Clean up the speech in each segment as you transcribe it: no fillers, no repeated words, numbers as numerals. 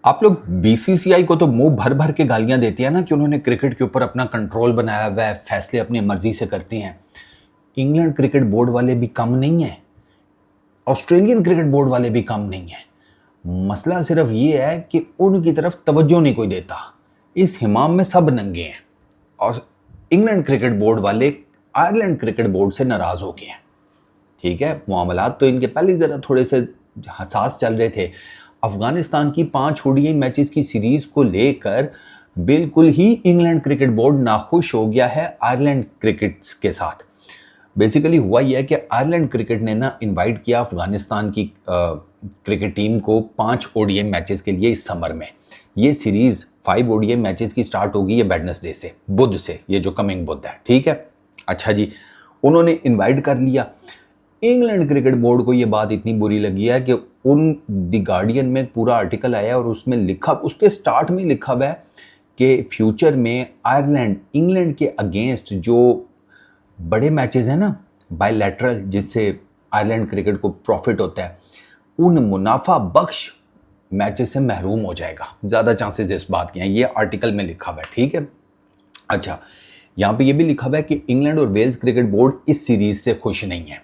आप लोग बीसीसीआई को तो मुंह भर भर के गालियां देती है ना कि उन्होंने क्रिकेट के ऊपर अपना कंट्रोल बनाया हुआ है, फैसले अपनी मर्जी से करती हैं। इंग्लैंड क्रिकेट बोर्ड वाले भी कम नहीं है, ऑस्ट्रेलियन क्रिकेट बोर्ड वाले भी कम नहीं है। मसला सिर्फ ये है कि उनकी तरफ तवज्जो नहीं कोई देता। इस हिमाम में सब नंगे हैं और इंग्लैंड क्रिकेट बोर्ड वाले आयरलैंड क्रिकेट बोर्ड से नाराज हो गए हैं। ठीक है, मामलात तो इनके पहले ज़रा थोड़े से हसास चल रहे थे। अफगानिस्तान की 5 ओडीआई मैचेस की सीरीज़ को लेकर बिल्कुल ही इंग्लैंड क्रिकेट बोर्ड नाखुश हो गया है आयरलैंड क्रिकेट के साथ। बेसिकली हुआ यह है कि आयरलैंड क्रिकेट ने ना इनवाइट किया अफगानिस्तान की क्रिकेट टीम को 5 ओडीआई मैचेस के लिए इस समर में। ये सीरीज़ 5 ओडीआई मैचेस की स्टार्ट होगी ये वेडनेसडे से, बुध से, ये जो कमिंग बुध है। ठीक है, अच्छा जी, उन्होंने इनवाइट कर लिया। इंग्लैंड क्रिकेट बोर्ड को ये बात इतनी बुरी लगी है कि उन द गार्डियन में पूरा आर्टिकल आया और उसमें लिखा, उसके स्टार्ट में लिखा हुआ है कि फ्यूचर में आयरलैंड इंग्लैंड के अगेंस्ट जो बड़े मैचेस हैं ना बायलैटरल, जिससे आयरलैंड क्रिकेट को प्रॉफिट होता है, उन मुनाफा बख्श मैचेस से महरूम हो जाएगा। ज़्यादा चांसेस इस बात के हैं, ये आर्टिकल में लिखा हुआ है। ठीक है, अच्छा, यहाँ पे ये भी लिखा हुआ है कि इंग्लैंड और वेल्स क्रिकेट बोर्ड इस सीरीज से खुश नहीं है।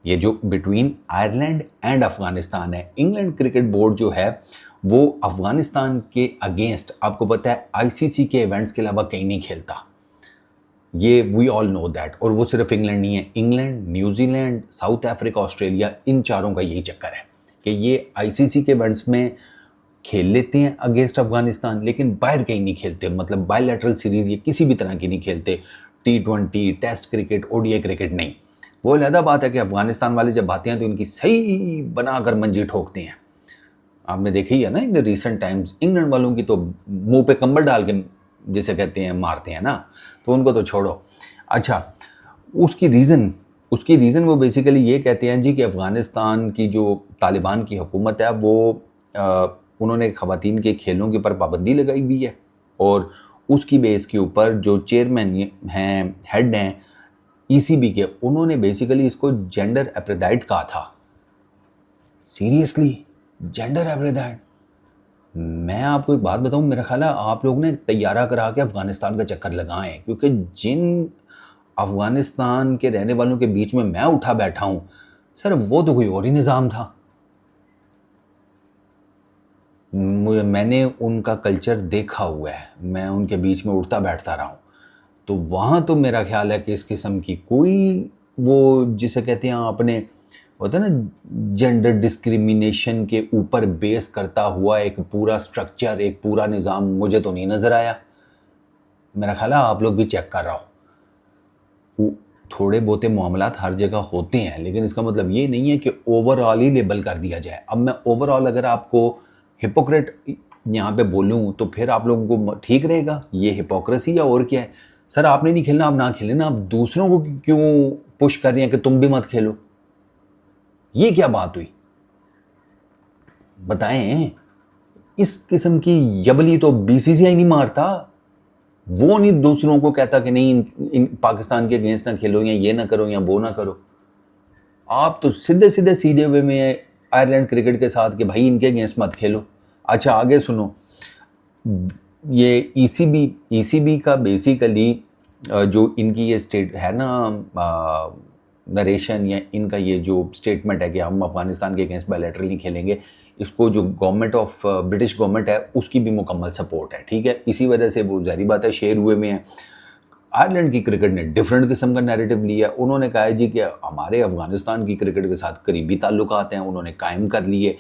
ये जो बिटवीन आयरलैंड एंड अफगानिस्तान है, इंग्लैंड क्रिकेट बोर्ड जो है वो अफगानिस्तान के अगेंस्ट, आपको पता है, आईसीसी के इवेंट्स के अलावा कहीं नहीं खेलता। ये वी ऑल नो दैट। और वो सिर्फ इंग्लैंड नहीं है, England, New Zealand, South Africa, Australia, इन चारों का यही चक्कर है कि ये आईसीसी के इवेंट्स में खेल लेते हैं अगेंस्ट अफगानिस्तान, लेकिन बाहर कहीं नहीं खेलते। मतलब बायलैटरल सीरीज ये किसी भी तरह की नहीं खेलते। T20, test cricket, ODI cricket नहीं। वो अलग बात है कि अफगानिस्तान वाले जब आते हैं तो इनकी सही बनाकर मंजी ठोकते हैं। आपने देखी है ना इन रिसेंट टाइम्स, इंग्लैंड वालों की तो मुंह पे कंबल डाल के, जिसे कहते हैं, मारते हैं ना, तो उनको तो छोड़ो। अच्छा, उसकी रीज़न वो बेसिकली ये कहते हैं जी कि अफ़गानिस्तान की जो तालिबान की हुकूमत है वो उन्होंने ख़वातीन के खेलों के ऊपर पाबंदी लगाई हुई है और उसकी बेस के ऊपर जो चेयरमैन हैं, हेड हैं ईसीबी के, उन्होंने बेसिकली इसको जेंडर एप्रेदाइट कहा था। Seriously, gender apartheid? मैं आपको एक बात बताऊं, मेरा ख्याल है आप लोग ने तैयारा करा के अफगानिस्तान का चक्कर लगाएं, क्योंकि जिन अफगानिस्तान के रहने वालों के बीच में मैं उठा बैठा हूं, सर वो तो कोई और ही निज़ाम था। मैंने उनका कल्चर देखा हुआ है, मैं उनके बीच में उठता बैठता रहा हूँ, तो वहाँ तो मेरा ख्याल है कि इस किस्म की कोई, वो जिसे कहते हैं अपने, होता है ना, जेंडर डिस्क्रिमिनेशन के ऊपर बेस करता हुआ एक पूरा स्ट्रक्चर, एक पूरा निज़ाम मुझे तो नहीं नज़र आया। मेरा ख्याल है आप लोग भी चेक कर रहा हो। थोड़े बहुते मामलात हर जगह होते हैं, लेकिन इसका मतलब ये नहीं है कि ओवरऑल ही लेबल कर दिया जाए। अब मैं ओवरऑल अगर आपको हिपोक्रेट यहाँ पे बोलूँ तो फिर आप लोगों को ठीक रहेगा? ये हिपोक्रेसी या और क्या है? सर आपने नहीं खेलना, आप ना खेलें ना, आप दूसरों को क्यों पुश कर रहे हैं कि तुम भी मत खेलो? ये क्या बात हुई बताएं? इस किस्म की यबली तो बीसीसीआई नहीं मारता। वो नहीं दूसरों को कहता कि नहीं इन पाकिस्तान के अगेंस्ट ना खेलो, या ये ना करो, या वो ना करो। आप तो सीधे हुए में आयरलैंड क्रिकेट के साथ कि भाई इनके अगेंस्ट मत खेलो। अच्छा, आगे सुनो, ये ईसीबी का बेसिकली जो इनकी ये स्टेट है ना, नरेशन, या इनका ये जो स्टेटमेंट है कि हम अफगानिस्तान के अगेंस्ट बायलैटरल नहीं खेलेंगे, इसको जो गवर्नमेंट ऑफ ब्रिटिश गवर्नमेंट है उसकी भी मुकम्मल सपोर्ट है। ठीक है, इसी वजह से वो जारी बात है शेर हुए में है। आयरलैंड की क्रिकेट ने डिफरेंट किस्म का नैरेटिव लिया। उन्होंने कहा है जी कि हमारे अफगानिस्तान की क्रिकेट के साथ करीबी ताल्लुकात हैं, उन्होंने कायम कर लिए।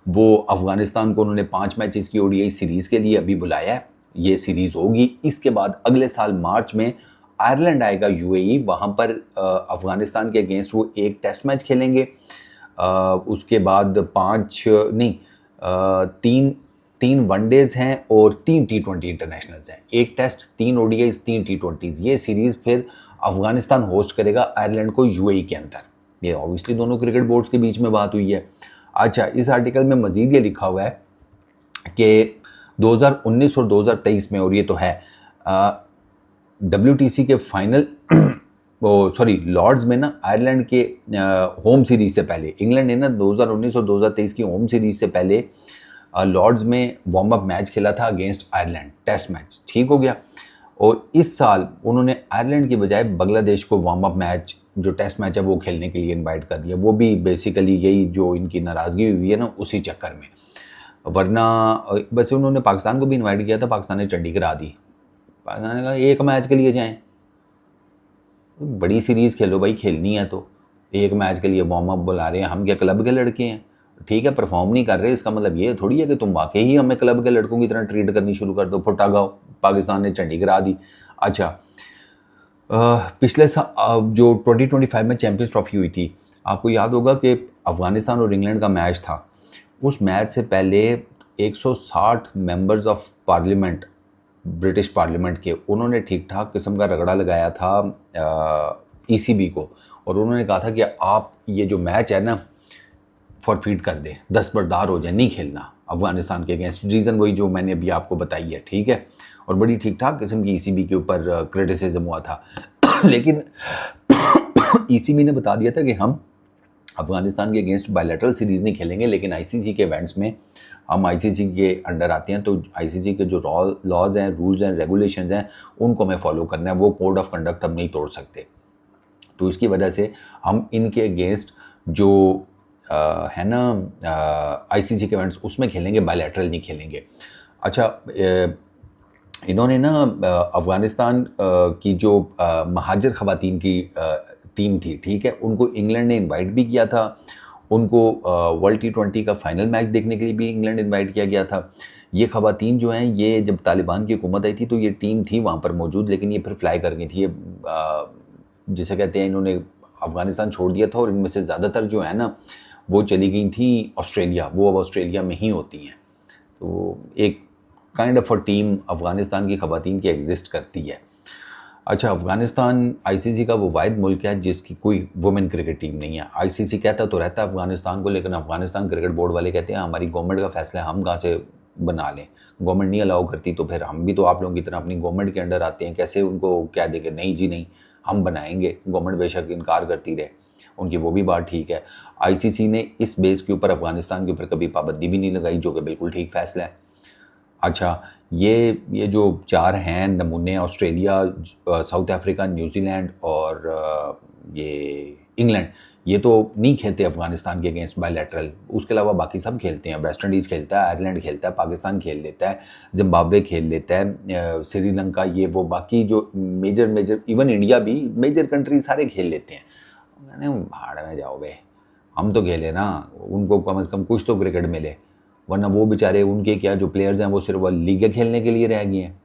वो अफगानिस्तान को उन्होंने 5 मैचेस की ओडीआई सीरीज़ के लिए अभी बुलाया है। ये सीरीज़ होगी, इसके बाद अगले साल मार्च में आयरलैंड आएगा यूएई, वहाँ पर अफगानिस्तान के अगेंस्ट वो एक टेस्ट मैच खेलेंगे। उसके बाद 5 नहीं 3 वनडेज़ हैं और 3 T20 इंटरनेशनल्स हैं। एक टेस्ट, 3 ओडीआईज, 3 T20s। ये सीरीज़ फिर अफगानिस्तान होस्ट करेगा आयरलैंड को यूएई के अंदर। ये ऑब्वियसली दोनों क्रिकेट बोर्ड्स के बीच में बात हुई है। अच्छा, इस आर्टिकल में मज़ीद ये लिखा हुआ है कि 2019 और 2023 में, और ये तो है, WTC के फाइनल लॉर्ड्स में ना, आयरलैंड के होम सीरीज़ से पहले, इंग्लैंड ने ना 2019 और 2023 की होम सीरीज़ से पहले लॉर्ड्स में वार्म अप मैच खेला था अगेंस्ट आयरलैंड, टेस्ट मैच, ठीक हो गया। और इस साल उन्होंने आयरलैंड की बजाय बांग्लादेश को वार्म अप मैच जो टेस्ट मैच है वो खेलने के लिए इनवाइट कर दिया। वो भी बेसिकली यही जो इनकी नाराज़गी हुई है ना, उसी चक्कर में। वरना वैसे उन्होंने पाकिस्तान को भी इनवाइट किया था, पाकिस्तान ने चंडी करा दी। पाकिस्तान ने कहा एक मैच के लिए जाएं, बड़ी सीरीज़ खेलो भाई, खेलनी है तो। एक मैच के लिए वार्म अप बुला रहे हैं, हम क्या क्लब के लड़के हैं? ठीक है, परफॉर्म नहीं कर रहे, इसका मतलब ये थोड़ी है कि तुम वाकई ही हमें क्लब के लड़कों की तरह ट्रीट करनी शुरू कर दो। फुटा गाओ, पाकिस्तान ने चंडी करा दी। अच्छा, पिछले जो 2025 में चैम्पियंस ट्रॉफी हुई थी, आपको याद होगा कि अफ़गानिस्तान और इंग्लैंड का मैच था। उस मैच से पहले 160 members of parliament, British parliament के, उन्होंने ठीक ठाक किस्म का रगड़ा लगाया था ईसीबी को, और उन्होंने कहा था कि आप ये जो मैच है ना फॉरफीट कर दें, दस्तबरदार हो जाए, नहीं खेलना अफगानिस्तान के अगेंस्ट। रीज़न वही जो मैंने अभी आपको बताई है, ठीक है। और बड़ी ठीक ठाक किस्म की ईसीबी के ऊपर क्रिटिसिज्म हुआ था लेकिन ईसीबी ने बता दिया था कि हम अफगानिस्तान के अगेंस्ट बायलैटरल सीरीज़ नहीं खेलेंगे, लेकिन आईसीसी के इवेंट्स में हम आईसीसी के अंडर आते हैं, तो आईसीसी के जो लॉज हैं, रूल्स हैं, रेगुलेशंस हैं, उनको हमें फॉलो करना है, वो कोड ऑफ कंडक्ट हम नहीं तोड़ सकते। तो इसकी वजह से हम इनके अगेंस्ट जो है ना आईसीसी के इवेंट्स, उसमें खेलेंगे, बायलैटरल नहीं खेलेंगे। अच्छा, इन्होंने ना अफ़गानिस्तान की जो महाजर ख़वातीन की टीम थी, ठीक है, उनको इंग्लैंड ने इनवाइट भी किया था। उनको वर्ल्ड T20 का फ़ाइनल मैच देखने के लिए भी इंग्लैंड इनवाइट किया गया था। ये ख़वातीन जो हैं, ये जब तालिबान की हुकूमत आई थी तो ये टीम थी वहाँ पर मौजूद, लेकिन ये फिर फ्लाई कर गई थी। ये जिसे कहते हैं, इन्होंने अफ़गानिस्तान छोड़ दिया था, और इनमें से ज़्यादातर जो है ना वो चली गई थी ऑस्ट्रेलिया। वो अब ऑस्ट्रेलिया में ही होती हैं। तो एक kind of a team Afghanistan की ख़वातीन की एग्जिस्ट करती है। अच्छा, अफ़गानिस्तान आईसीसी का वो वाहिद मुल्क है जिसकी कोई वुमेन क्रिकेट टीम नहीं है। आईसीसी कहता तो रहता है अफ़गानिस्तान को, लेकिन अफ़गानिस्तान क्रिकेट बोर्ड वाले कहते हैं हमारी गवर्नमेंट का फ़ैसला है, हम कहाँ से बना लें, गवर्नमेंट नहीं अलाउ करती, तो फिर हम भी तो आप लोगों की तरह अपनी गवर्नमेंट के अंडर आते हैं, कैसे उनको कह देंगे नहीं जी नहीं हम बनाएंगे, गवर्नमेंट बेशक इनकार करती रहे, उनकी वो भी बात ठीक है। आईसीसी ने इस बेस के ऊपर अफ़गानिस्तान के ऊपर कभी पाबंदी भी नहीं लगाई, जो कि बिल्कुल ठीक फ़ैसला है। अच्छा, ये जो 4 हैं नमूने, ऑस्ट्रेलिया, साउथ अफ्रीका, न्यूजीलैंड और ये इंग्लैंड, ये तो नहीं खेलते अफ़गानिस्तान के अगेंस्ट बायलैटरल। उसके अलावा बाकी सब खेलते हैं। वेस्ट इंडीज़ खेलता है, आयरलैंड खेलता है, पाकिस्तान खेल लेता है, ज़िम्बाब्वे खेल लेता है, श्रीलंका, ये वो बाकी जो मेजर इवन इंडिया भी, मेजर कंट्री सारे खेल लेते हैं। मैंने भाड़ में जाओ बे, हम तो खेले ना, उनको कम से कम कुछ तो क्रिकेट मिले, वरना वो बेचारे, उनके क्या जो प्लेयर्स हैं वो सिर्फ वो लीग खेलने के लिए रह गए हैं,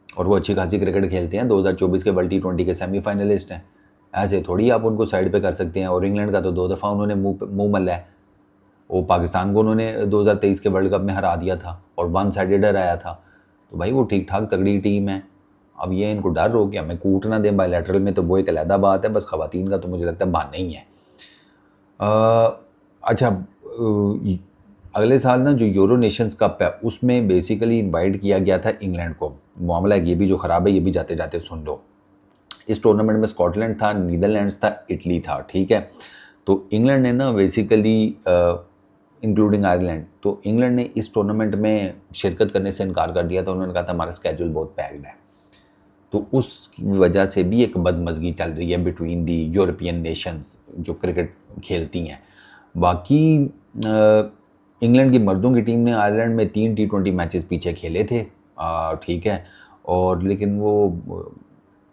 और वो अच्छी खासी क्रिकेट खेलते हैं। 2024 के वर्ल्ड T20 के सेमीफाइनलिस्ट हैं। ऐसे थोड़ी आप उनको साइड पे कर सकते हैं। और इंग्लैंड का तो 2 दफ़ा उन्होंने मुंह मल्ला है। वो पाकिस्तान को उन्होंने 2023 के वर्ल्ड कप में हरा दिया था, और वन साइडेड हराया था। तो भाई वो ठीक ठाक तगड़ी टीम है। अब ये इनको डर हो कि हमें कूट ना दें बायलैटरल में, तो वो एक अलहदा बात है। बस ख़वातीन का तो मुझे लगता है बहाना ही है। अच्छा, अगले साल ना जो यूरो नेशंस कप है, उसमें बेसिकली इनवाइट किया गया था इंग्लैंड को। मामला ये भी जो ख़राब है, ये भी जाते जाते सुन लो। इस टूर्नामेंट में स्कॉटलैंड था, नीदरलैंड्स था, इटली था, ठीक है। तो इंग्लैंड ने ना बेसिकली इंक्लूडिंग आयरलैंड, तो इंग्लैंड ने इस टूर्नामेंट में शिरकत करने से इनकार कर दिया था। उन्होंने कहा था हमारा स्केड्यूल बहुत पैक्ड है। तो उस वजह से भी एक बदमज़गी चल रही है बिटवीन दी यूरोपियन नेशंस जो क्रिकेट खेलती हैं। बाकी इंग्लैंड की मर्दों की टीम ने आयरलैंड में 3 T20 मैचेस पीछे खेले थे, ठीक है, और लेकिन वो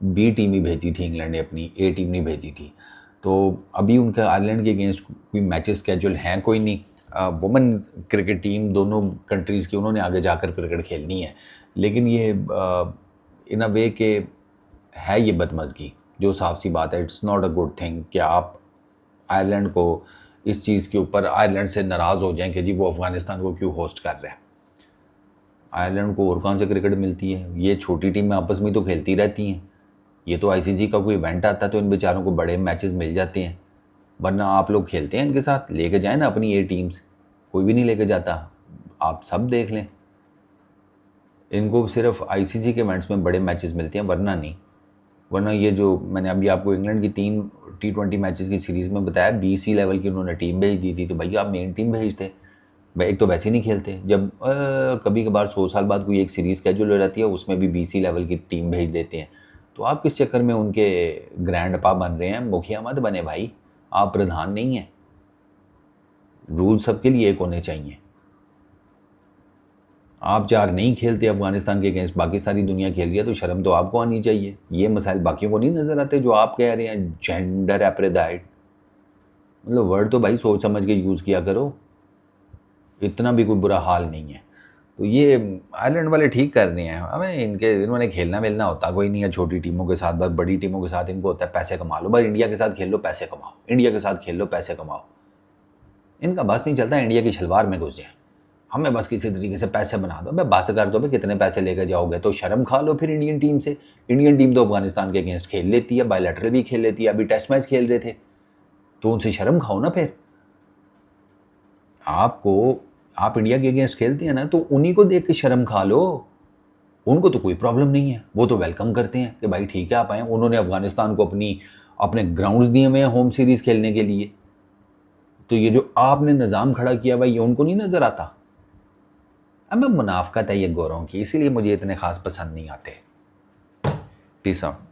बी टीम ही भेजी थी इंग्लैंड ने, अपनी ए टीम नहीं भेजी थी। तो अभी उनका आयरलैंड के अगेंस्ट कोई मैचेस स्केड्यूल हैं कोई नहीं। वुमेन क्रिकेट टीम दोनों कंट्रीज़ की, उन्होंने आगे जाकर क्रिकेट खेलनी है, लेकिन ये इन अ वे के है ये बदमज़गी, जो साफ सी बात है। It's not a good thing कि आप आयरलैंड को इस चीज़ के ऊपर आयरलैंड से नाराज़ हो जाएं कि जी वो अफ़गानिस्तान को क्यों होस्ट कर रहा है। आयरलैंड को और कहाँ से क्रिकेट मिलती है? ये छोटी टीमें आपस में तो खेलती रहती हैं। ये तो आईसीसी का कोई इवेंट आता है तो इन बेचारों को बड़े मैचेस मिल जाते हैं, वरना आप लोग खेलते हैं इनके साथ, लेके जाएं ना अपनी ए टीम्स। कोई भी नहीं लेके जाता, आप सब देख लें। इनको सिर्फ आईसीसी के इवेंट्स में बड़े मैचेस मिलते हैं, वरना नहीं। वरना ये जो मैंने अभी आपको इंग्लैंड की 3 T20 मैचेस की सीरीज़ में बताया, BC लेवल की उन्होंने टीम भेज दी थी, तो भैया आप मेन टीम भेजते, भाई एक तो वैसे ही नहीं खेलते, जब कभी कभार 100 साल बाद कोई एक सीरीज़ स्केड्यूल हो जाती है, उसमें भी BC लेवल की टीम भेज देते हैं। तो आप किस चक्कर में उनके ग्रैंड पा बन रहे हैं? मुखिया मत बने भाई, आप प्रधान नहीं हैं। रूल सबके लिए एक होने चाहिए। आप 4 नहीं खेलते अफगानिस्तान के अगेंस्ट, बाकी सारी दुनिया खेल रही है, तो शर्म तो आपको आनी चाहिए। ये मसाइल बाकियों को नहीं नज़र आते जो आप कह रहे हैं जेंडर एप्रेदाइट। मतलब वर्ड तो भाई सोच समझ के यूज़ किया करो, इतना भी कोई बुरा हाल नहीं है। तो ये आयरलैंड वाले ठीक कर रहे हैं। हमें इन्होंने खेलना वेलना होता कोई नहीं है छोटी टीमों के साथ, बस बड़ी टीमों के साथ इनको होता है पैसे कमा लो। बस इंडिया के साथ खेल लो, पैसे कमाओ, इंडिया के साथ खेल लो, पैसे कमाओ। इनका बस नहीं चलता इंडिया की शलवार में घुस जाए, हमें बस किसी तरीके से पैसे बना दो। भाई बस कर दो भाई, कितने पैसे लेकर जाओगे? तो शर्म खा लो फिर इंडियन टीम से। इंडियन टीम तो अफगानिस्तान के अगेंस्ट खेल लेती है, बायलैटरल भी खेल लेती है, अभी टेस्ट मैच खेल रहे थे, तो उनसे शर्म खाओ ना फिर। आप इंडिया के अगेंस्ट खेलते हैं ना, तो उन्हीं को देख के शर्म खा लो। उनको तो कोई प्रॉब्लम नहीं है, वो तो वेलकम करते हैं कि भाई ठीक है आप आए। उन्होंने अफगानिस्तान को अपने ग्राउंड्स दिए हुए हैं होम सीरीज़ खेलने के लिए। तो ये जो आपने निज़ाम खड़ा किया भाई, ये उनको नहीं नज़र आता? अब मैं मुनाफकत है ये गोरों की, इसीलिए मुझे इतने ख़ास पसंद नहीं आते। Peace out.